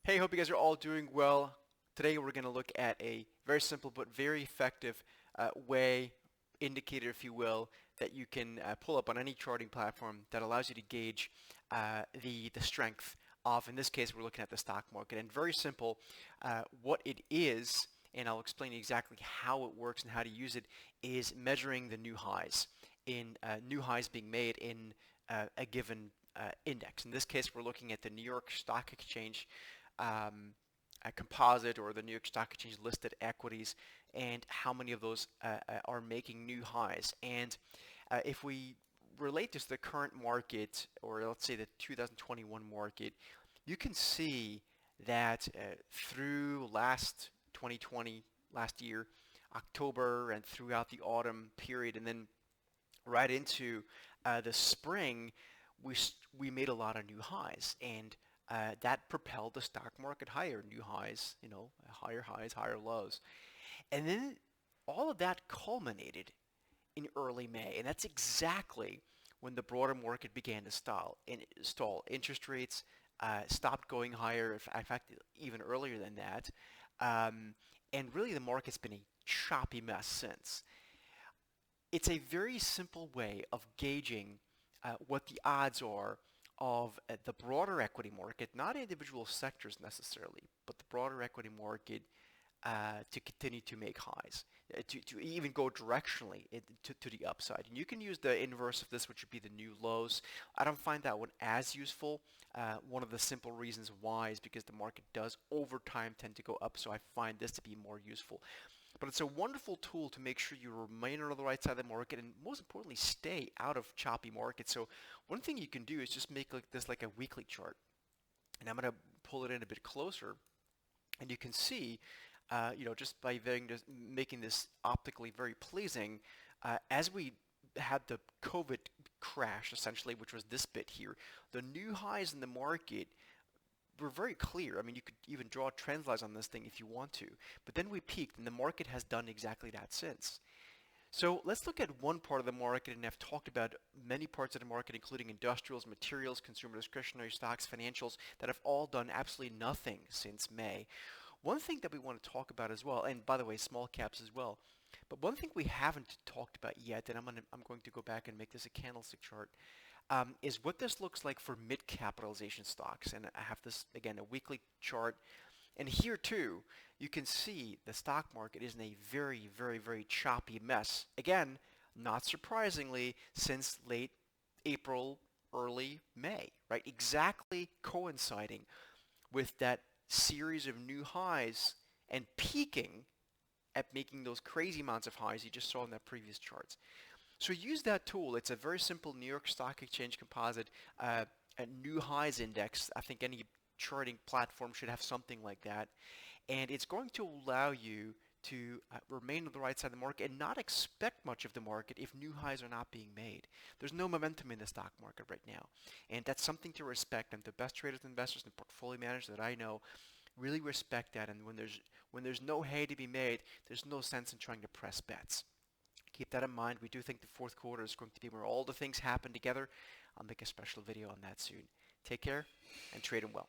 Hey, hope you guys are all doing well. Today we're going to look at a very simple but very effective indicator, if you will, that you can pull up on any charting platform that allows you to gauge the strength of, in this case, we're looking at the stock market. And very simple, what it is, and I'll explain exactly how it works and how to use it, is measuring the new highs new highs being made in a given index. In this case, we're looking at the New York Stock Exchange a composite, or the New York Stock Exchange listed equities, and how many of those are making new highs. And if we relate this to the current market, or let's say the 2021 market, you can see that through 2020, last year, October, and throughout the autumn period, and then right into the spring, we made a lot of new highs, and that propelled the stock market higher, new highs, higher highs, higher lows. And then all of that culminated in early May, and that's exactly when the broader market began to stall. Interest rates stopped going higher, in fact, even earlier than that. And really the market's been a choppy mess since. It's a very simple way of gauging what the odds are of the broader equity market, not individual sectors necessarily, but the broader equity market to continue to make highs, to even go directionally to the upside. And you can use the inverse of this, which would be the new lows. I don't find that one as useful. One of the simple reasons why is because the market does over time tend to go up, so I find this to be more useful. But it's a wonderful tool to make sure you remain on the right side of the market, and most importantly, stay out of choppy markets. So one thing you can do is just make this like a weekly chart. And I'm going to pull it in a bit closer, and you can see, just by making this optically very pleasing, as we had the COVID crash, essentially, which was this bit here, the new highs in the market were very clear. I mean, you could even draw trend lines on this thing if you want to. But then we peaked, and the market has done exactly that since. So let's look at one part of the market, and I've talked about many parts of the market, including industrials, materials, consumer discretionary stocks, financials, that have all done absolutely nothing since May. One thing that we want to talk about as well, and by the way, small caps as well, but one thing we haven't talked about yet, and I'm going to go back and make this a candlestick chart, is what this looks like for mid-capitalization stocks. And I have this, again, a weekly chart. And here too, you can see the stock market is in a very, very, very choppy mess. Again, not surprisingly, since late April, early May, right? Exactly coinciding with that series of new highs and peaking at making those crazy amounts of highs you just saw in that previous charts. So use that tool. It's a very simple New York Stock Exchange composite, a new highs index. I think any charting platform should have something like that. And it's going to allow you to remain on the right side of the market and not expect much of the market if new highs are not being made. There's no momentum in the stock market right now. And that's something to respect. And the best traders and investors and portfolio managers that I know really respect that. And when there's no hay to be made, there's no sense in trying to press bets. Keep that in mind. We do think the fourth quarter is going to be where all the things happen together. I'll make a special video on that soon. Take care and trade them well.